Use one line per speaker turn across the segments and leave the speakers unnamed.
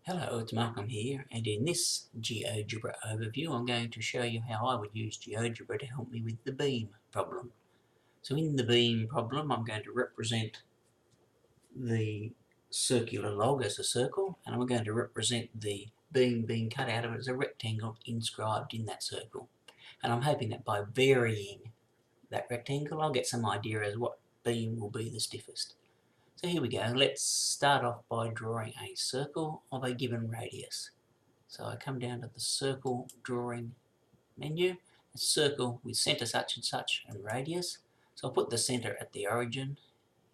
Hello, it's Malcolm here, and in this GeoGebra overview I'm going to show you how I would use GeoGebra to help me with the beam problem. So in the beam problem I'm going to represent the circular log as a circle, and I'm going to represent the beam being cut out of it as a rectangle inscribed in that circle. And I'm hoping that by varying that rectangle I'll get some idea as what beam will be the stiffest. So here we go. Let's start off by drawing a circle of a given radius. So I come down to the circle drawing menu, a circle with centre such and radius. So I'll put the centre at the origin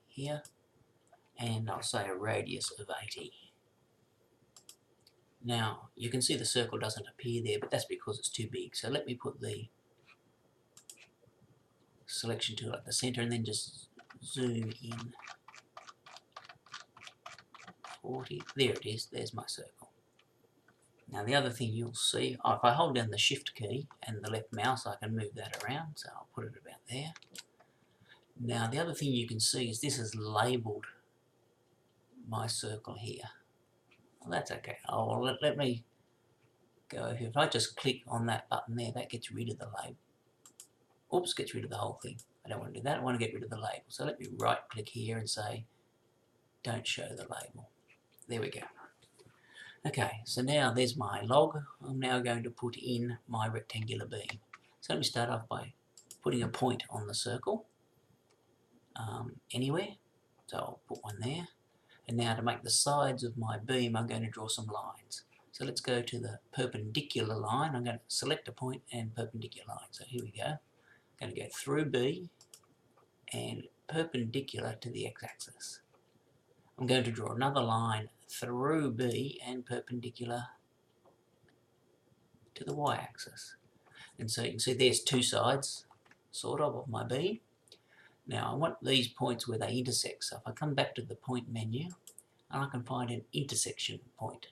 here, and I'll say a radius of 80. Now you can see the circle doesn't appear there, but that's because it's too big. So let me put the selection tool at the centre and then just zoom in 40. There it is, there's my circle. Now the other thing you'll see, if I hold down the shift key and the left mouse I can move that around, so I'll put it about there. Now the other thing you can see is this has labelled my circle here. Well, that's okay. Let me go here. If I just click on that button there, that gets rid of the label. Oops, gets rid of the whole thing. I don't want to do that, I want to get rid of the label. So let me right click here and say don't show the label. There we go. Okay, so now there's my log. I'm now going to put in my rectangular beam. So let me start off by putting a point on the circle anywhere. So I'll put one there. And now to make the sides of my beam, I'm going to draw some lines. So let's go to the perpendicular line. I'm going to select a point and perpendicular line. So here we go. I'm going to go through B and perpendicular to the x-axis. I'm going to draw another line through B and perpendicular to the y-axis. And so you can see there's two sides, sort of my beam. Now I want these points where they intersect. So if I come back to the point menu, and I can find an intersection point.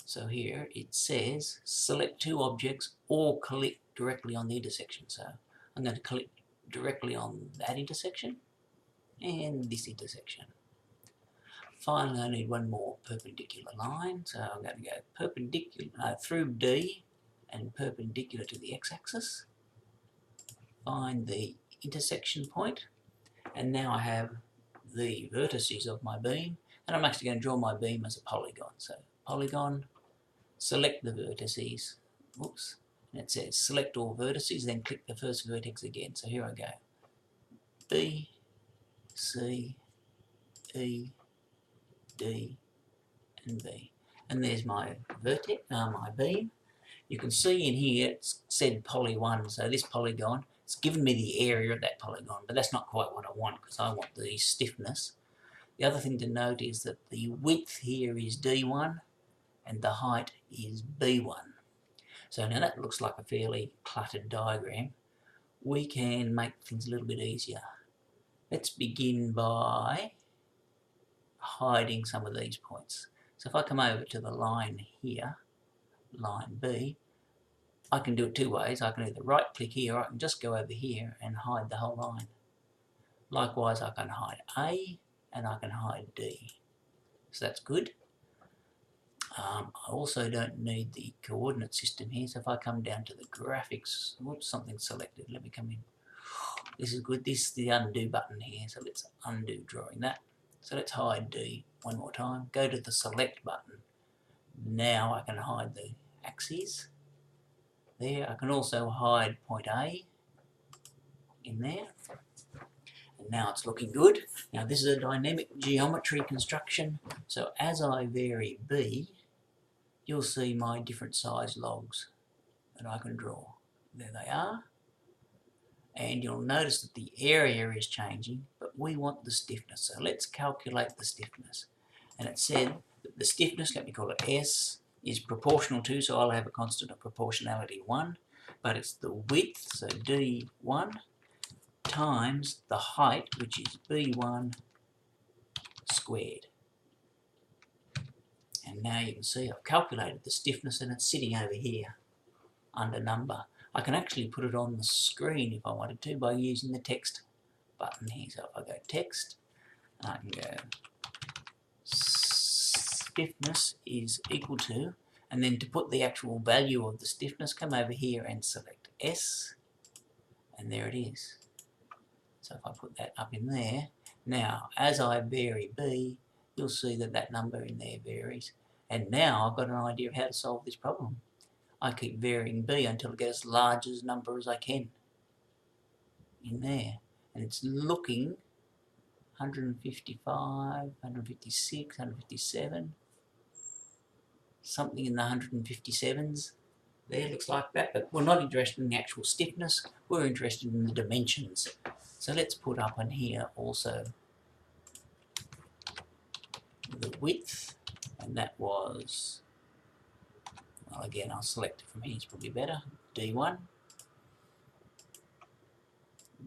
So here it says select two objects or click directly on the intersection. So I'm going to click directly on that intersection and this intersection. Finally, I need one more perpendicular line, so I'm going to go perpendicular through D and perpendicular to the x-axis. Find the intersection point, and now I have the vertices of my beam, and I'm actually going to draw my beam as a polygon. So polygon, select the vertices, whoops, and it says select all vertices, then click the first vertex again. So here I go, B, C, E, D and B, and there's my vertex, my beam. You can see in here it's said poly 1, so this polygon, it's given me the area of that polygon, but that's not quite what I want because I want the stiffness. The other thing to note is that the width here is D1 and the height is B1. So now that looks like a fairly cluttered diagram. We can make things a little bit easier. Let's begin by hiding some of these points. So if I come over to the line here, line B, I can do it two ways. I can either right click here or I can just go over here and hide the whole line. Likewise, I can hide A and I can hide D. So that's good. I also don't need the coordinate system here, so if I come down to the graphics, whoops, something's selected, let me come in. This is good, this is the undo button here, so let's undo drawing that. So let's hide D one more time, go to the select button. Now I can hide the axes. There, I can also hide point A in there. And now it's looking good. Now this is a dynamic geometry construction, so as I vary B, you'll see my different size logs that I can draw. There they are. And you'll notice that the area is changing, but we want the stiffness. So let's calculate the stiffness. And it said that the stiffness, let me call it S, is proportional to, so I'll have a constant of proportionality 1, but it's the width, so D1, times the height, which is B1 squared. And now you can see I've calculated the stiffness and it's sitting over here under number. I can actually put it on the screen if I wanted to by using the text button here. So if I go text, I can go stiffness is equal to, and then to put the actual value of the stiffness, come over here and select S, and there it is. So if I put that up in there, now as I vary B, you'll see that that number in there varies. And now I've got an idea of how to solve this problem. I keep varying B until I get as large a number as I can in there. And it's looking 155, 156, 157, something in the 157s. There, looks like that, but we're not interested in the actual stiffness, we're interested in the dimensions. So let's put up in here also the width, and that was, well, again, I'll select it from here, it's probably better, D1,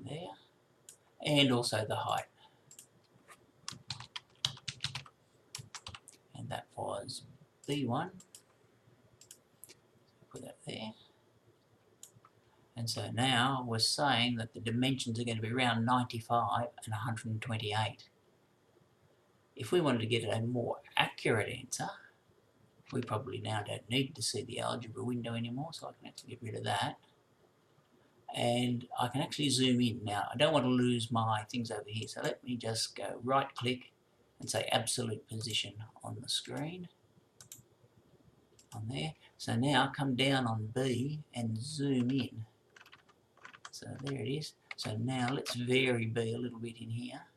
there, and also the height. And that was B1, put that there. And so now we're saying that the dimensions are going to be around 95 and 128. If we wanted to get a more accurate answer, we probably now don't need to see the algebra window anymore, so I can actually get rid of that. And I can actually zoom in. Now, I don't want to lose my things over here, so let me just go right click and say absolute position on the screen. On there. So now come down on B and zoom in. So there it is. So now let's vary B a little bit in here.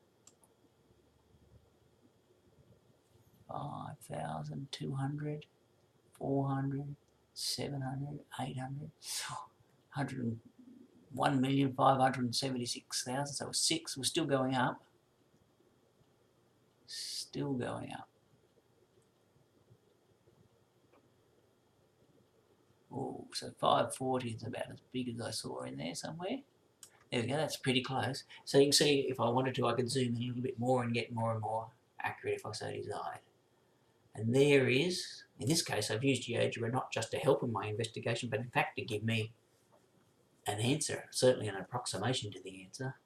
5,200, 400, 700, 800, 1,576,000. So 6. We're still going up. Still going up. Oh, so 540 is about as big as I saw in there somewhere. There we go, that's pretty close. So you can see if I wanted to, I could zoom in a little bit more and get more and more accurate if I so desired. And there is, in this case, I've used GeoGebra not just to help in my investigation, but in fact to give me an answer, certainly an approximation to the answer.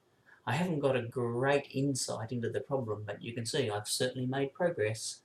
I haven't got a great insight into the problem, but you can see I've certainly made progress.